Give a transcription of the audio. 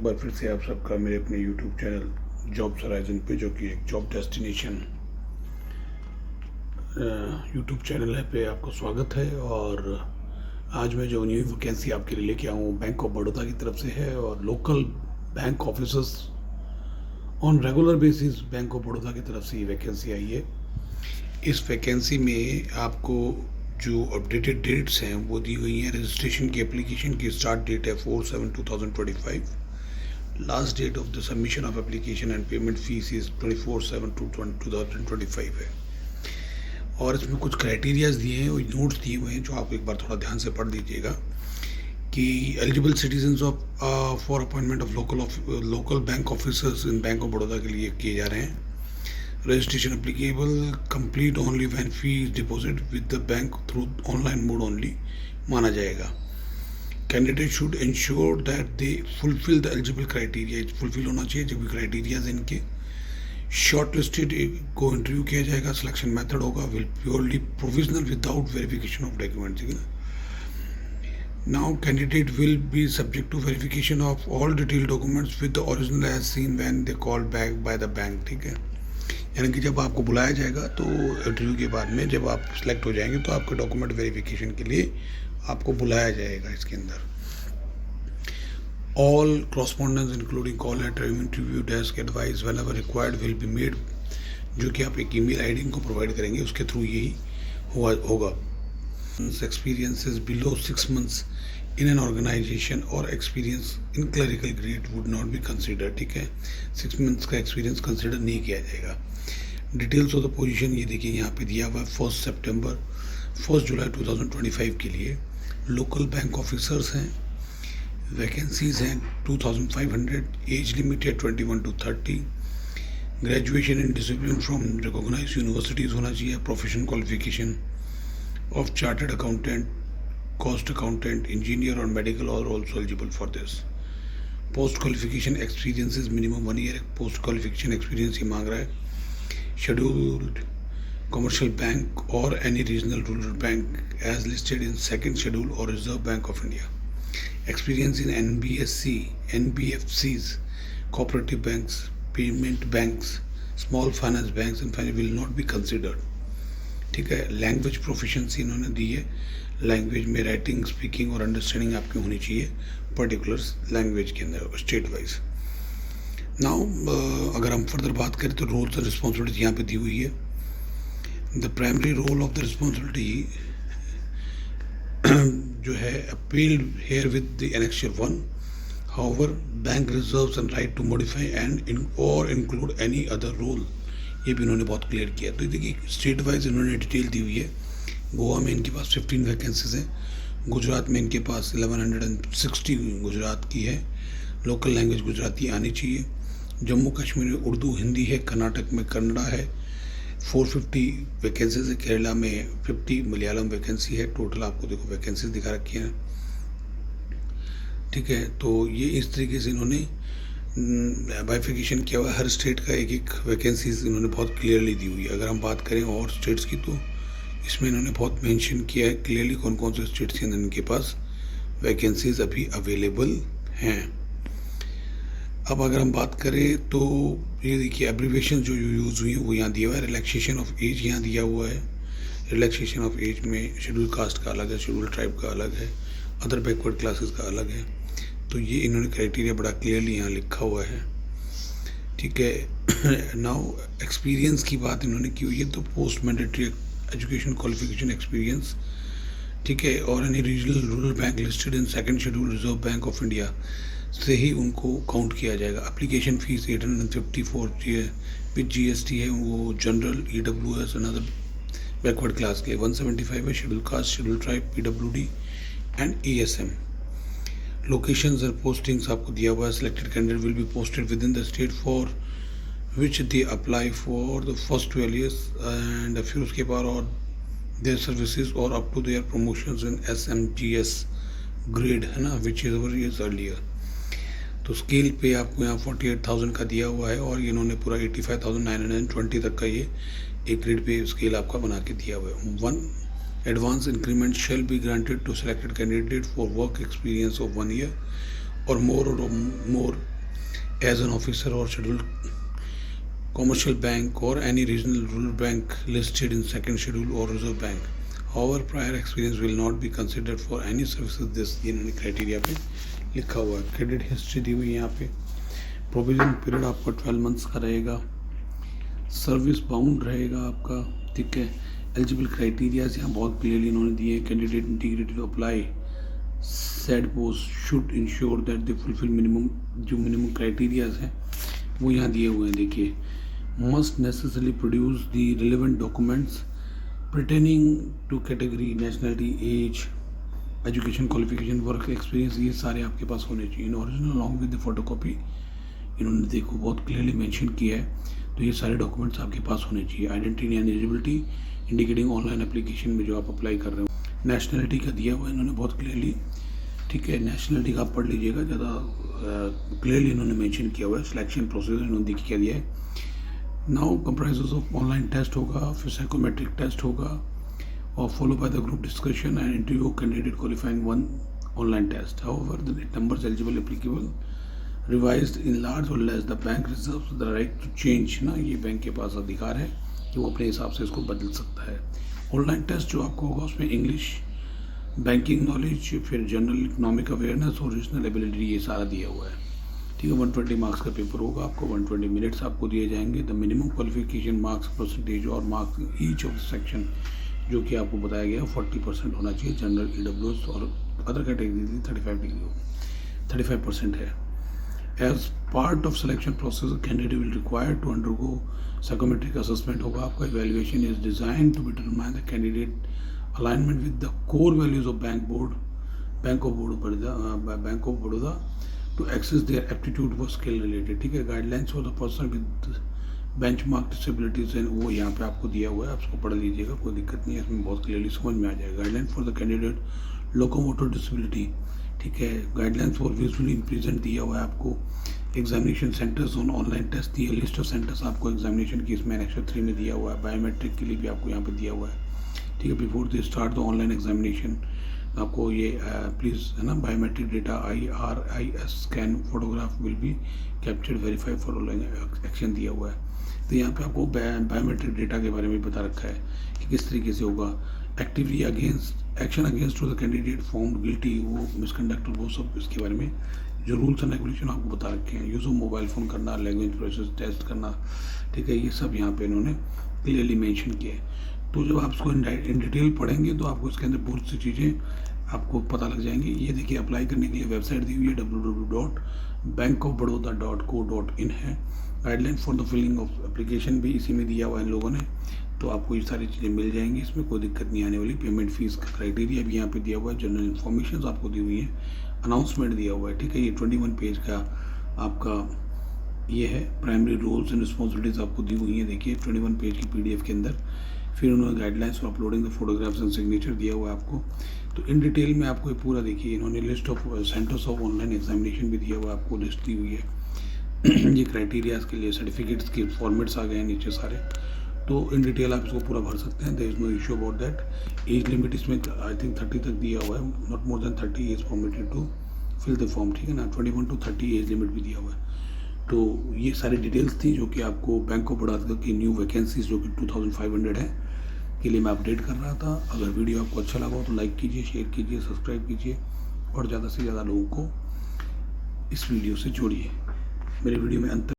एक बार फिर से आप सबका मेरे अपने YouTube चैनल जॉब्स होराइजन पे, जो कि एक जॉब डेस्टिनेशन YouTube चैनल है, पे आपको स्वागत है। और आज मैं जो न्यू वैकेंसी आपके लिए लेके आया हूँ बैंक ऑफ बड़ौदा की तरफ से है। और local bank officers on regular basis bank of Baroda की तरफ से ये वैकेंसी आई है। इस वैकेंसी में आपको जो अपडेटेड डेट्स हैं वो दी हुई हैं। रजिस्ट्रेशन की एप्लीकेशन की स्टार्ट डेट है 4/7/2025। Last date of the submission of application and payment fees is 24/7/2025 है। और इसमें कुछ क्राइटेरियाज दिए हैं और नोट्स दिए हुए हैं जो आप एक बार थोड़ा ध्यान से पढ़ लीजिएगा कि eligible citizens of for appointment of local bank officers in bank of Baroda के लिए किए जा रहे हैं। Registration applicable complete only when fee is deposit with the bank through online mode only माना जाएगा। Candidate should ensure that they fulfil the eligible criteria. Fulfil होना चाहिए जो भी क्राइटेरियाज इनके। शॉर्ट लिस्टेड को इंटरव्यू किया जाएगा। सिलेक्शन मेथड होगा will purely provisional without verification of document. ठीक है। Now candidate will be subject to verification of all detail documents with the original as seen when they call back by the bank. ठीक है। यानी कि जब आपको बुलाया जाएगा तो इंटरव्यू के बाद में जब आप सिलेक्ट हो जाएंगे तो आपके डॉक्यूमेंट वेरिफिकेशन के लिए आपको बुलाया जाएगा। इसके अंदर all correspondence including call letter, interview, desk advice whenever required will be made, जो कि आप एक ईमेल आईडी को प्रोवाइड करेंगे उसके थ्रू यही होगा। Experience is below 6 months in an organization और experience in clerical grade would not be consider. ठीक है। 6 months का एक्सपीरियंस कंसिडर नहीं किया जाएगा। डिटेल्स ऑफ द पोजीशन ये देखिए यहाँ पे दिया हुआ है। 1 जुलाई 2025 के लिए लोकल बैंक ऑफिसर्स हैं। वैकेंसीज हैं 2500। एज लिमिट है 21 to 30। Graduation in discipline from recognize universities होना चाहिए। Professional qualification of chartered accountant, cost accountant, engineer और मेडिकल और also eligible for this. Post qualification experience is minimum 1 year। Post qualification experience ही मांग रहा है। Scheduled commercial bank और any regional rural bank as listed in second schedule और reserve bank of India. Experience in NBFC, NBFCs, cooperative banks, payment banks, small finance banks and finally will not be considered। ठीक है। Language proficiency इन्होंने दी है। Language में writing, speaking और understanding आपकी होनी चाहिए पर्टिकुलर लैंग्वेज के अंदर स्टेट वाइज। नाउ अगर हम फर्दर बात करें तो रोल्स और रिस्पॉन्सिबिलिटी यहाँ पे दी हुई है। The primary role of the responsibility जो है appealed here with the annexure 1। However bank reserves and right to modify and और इंक्लूड एनी अदर रोल। ये भी इन्होंने बहुत क्लियर किया। तो देखिए स्टेट वाइज इन्होंने डिटेल दी हुई है। गोवा में इनके पास 15 वैकेंसीज हैं। गुजरात में इनके पास 1160 गुजरात की है। लोकल लैंग्वेज गुजराती आनी चाहिए। जम्मू कश्मीर में उर्दू हिंदी है। कर्नाटक में कन्नड़ा है। 450 वैकेंसीज है। केरला में 50 मलयालम वैकेंसी है। टोटल आपको देखो वैकेंसीज दिखा रखी हैं। ठीक है। तो ये इस तरीके से इन्होंने बाइफिकेशन किया हुआ है। हर स्टेट का एक एक वैकेंसीज इन्होंने बहुत क्लियरली दी हुई है। अगर हम बात करें और स्टेट्स की तो इसमें इन्होंने बहुत मेंशन किया है क्लियरली कौन कौन से स्टेट्स के अंदर इनके पास वैकेंसीज अभी अवेलेबल हैं। अब अगर हम बात करें तो ये देखिए एब्रीवेशन जो यूज़ हुई है वो यहाँ दिया हुआ है। रिलैक्सेशन ऑफ एज यहाँ दिया हुआ है। रिलैक्सेशन ऑफ एज में शेड्यूल कास्ट का अलग है, शेड्यूल ट्राइब का अलग है, अदर बैकवर्ड क्लासेस का अलग है। तो ये इन्होंने क्राइटेरिया बड़ा क्लियरली यहाँ लिखा हुआ है। ठीक है। नाउ एक्सपीरियंस की बात इन्होंने की हुई है। तो post mandatory education qualification experience. ठीक है। और any regional rural bank listed in second schedule reserve bank of India से ही उनको काउंट किया जाएगा। एप्लीकेशन फीस 854 विद GST है। वो general, EWS another backward class के 175 है। Schedule caste, schedule tribe, PWD and ESM। Locations और पोस्टिंग्स आपको दिया हुआ है। Selected candidate will be posted within the state for which they apply for the first 12 years and फिर उसके बाद और देयर सर्विसेज और up to their promotions in SMGS grade है ना, which is over years earlier. तो scale pay आपको यहाँ 48,000 का दिया हुआ है और इन्होंने पूरा 85,920 तक का ये एक ग्रेड पे स्केल आपका बना के दिया हुआ है। 1 advance increment shall be granted to selected candidate for work experience of 1 year or more as an officer or scheduled commercial bank or any regional rural bank listed in second schedule or reserve bank. However, prior experience will not be considered for any services. This इन्होंने criteria पे लिखा हुआ है. Credit history दी हुई है यहाँ पे. Provision period आपका 12 मंथ्स का रहेगा. सर्विस बाउंड रहेगा आपका, ठीक है. एलिजिबल क्राइटेरियाज यहाँ बहुत क्लियरली इन्होंने दिए हैं. Candidate integrated apply said post should ensure that they fulfil minimum, जो मिनिमम क्राइटेरियाज हैं वो यहाँ दिए हुए हैं. देखिए, must necessarily produce the relevant documents pertaining to category, nationality, age, education qualification, work experience, ये सारे आपके पास होने चाहिए. In original along with the photocopy इन्होंने देखो बहुत क्लियरली मेंशन किया है. तो ये सारे डॉक्यूमेंट्स आपके पास होने चाहिए. Identity and eligibility indicating online application में जो आप अप्लाई कर रहे हो. नेशनलिटी का दिया हुआ है इन्होंने बहुत क्लियरली, ठीक है. नेशनलिटी का आप पढ़ लीजिएगा, ज़्यादा क्लियरली इन्होंने मेंशन किया हुआ है. सिलेक्शन प्रोसेस इन्होंने देखिए क्या दिया है. Now comprises of online test होगा, फिर साइकोमेट्रिक टेस्ट होगा और follow by the group discussion and interview candidate qualifying one online test. However the numbers eligible applicable revised in large और less. The bank reserves the right to change. ना, ये bank के पास अधिकार है कि वो अपने हिसाब से इसको बदल सकता है. ऑनलाइन टेस्ट जो आपको होगा उसमें इंग्लिश, बैंकिंग नॉलेज, फिर जनरल इकोनॉमिक अवेयरनेस और रीजनल एबिलिटी, ये सारा दिया हुआ है, ठीक है. 120 मार्क्स का पेपर होगा आपको. 120 मिनट्स आपको दिए जाएंगे. The minimum qualification marks percentage और marks each of the section जो कि आपको बताया गया 40% होना चाहिए. जनरल, EWS और अदर कैटेगरी 35% है. As part of selection process candidate will require to undergo psychometric assessment होगा आपका. Evaluation is design to be determine the candidate alignment with the core values of bank of Baroda to access their aptitude for skill related, ठीक है. Guidelines for the person with benchmark disabilities and वो यहाँ पे आपको दिया हुआ है. आप उसको पढ़ लीजिएगा, कोई दिक्कत नहीं है, इसमें बहुत क्लियरली समझ में आ जाएगा. Guideline for the candidate locomotor disability, ठीक है. गाइडलाइंस फॉर विजुअली इम्प्रेजेंट दिया हुआ है आपको. Examination centres on online test दिए. लिस्ट ऑफ सेंटर्स आपको एग्जामिनेशन की इसमें Annexure 3 में दिया हुआ है. बायोमेट्रिक के लिए भी आपको यहाँ पे दिया हुआ है, ठीक है. Before they start the online examination आपको ये प्लीज़, है ना, biometric data IRIS scan photograph will be captured verify for online action दिया हुआ है. तो यहाँ पे आपको बायोमेट्रिक डेटा के बारे में बता रखा है कि किस तरीके से होगा. Actively against action against to the candidate फॉर्म गिल्टी, वो मिसकंडक्ट, वो सब इसके बारे में जो रूल्स एंड रेगुलेशन आपको बता रखे हैं. यूज़ ऑफ मोबाइल फ़ोन करना, लैंग्वेज प्रोसेस टेस्ट करना, ठीक है. ये सब यहाँ पे इन्होंने क्लियरली मेंशन किया है. तो जब आप इसको इन डिटेल पढ़ेंगे तो आपको इसके अंदर बहुत सी चीज़ें आपको पता लग जाएंगी. ये देखिए, अप्लाई करने के लिए वेबसाइट दी हुई है www.bankofbaroda.co.in है. Guideline for the filling of application भी इसी में दिया हुआ है इन लोगों ने. तो आपको ये सारी चीज़ें मिल जाएंगी, इसमें कोई दिक्कत नहीं आने वाली. पेमेंट फीस का क्राइटेरिया भी यहाँ पे दिया हुआ है. जनरल इन्फॉर्मेशन आपको दी हुई है. अनाउंसमेंट दिया हुआ है, ठीक है. ये 21 पेज का आपका ये है. प्राइमरी रोल्स एंड रिस्पॉन्सिबिलिटीज़ आपको दी हुई है. देखिए 21 पेज की PDF के अंदर. फिर उन्होंने guidelines for uploading the photographs and signature दिया हुआ है आपको. तो इन डिटेल में आपको ये पूरा देखिए. इन्होंने list of centres of online examination भी दिया हुआ है आपको, लिस्ट दी हुई है. ये क्राइटेरियाज के लिए सर्टिफिकेट्स के फॉर्मेट्स आ गए हैं नीचे सारे. तो इन डिटेल आप इसको पूरा भर सकते हैं. There is no issue about that. Age limit इसमें आई थिंक 30 तक दिया हुआ है. Not more than 30 is permitted to fill the form, ठीक है ना. 21 to 30 एज लिमिट भी दिया हुआ है. तो ये सारी डिटेल्स थी जो कि आपको बैंक ऑफ बड़ौदा की न्यू वैकेंसीज जो कि 2500 है के लिए मैं अपडेट कर रहा था. अगर वीडियो आपको अच्छा लगा हो तो लाइक कीजिए, शेयर कीजिए, सब्सक्राइब कीजिए और ज़्यादा से ज़्यादा लोगों को इस वीडियो से जोड़िए. मेरे वीडियो में अंत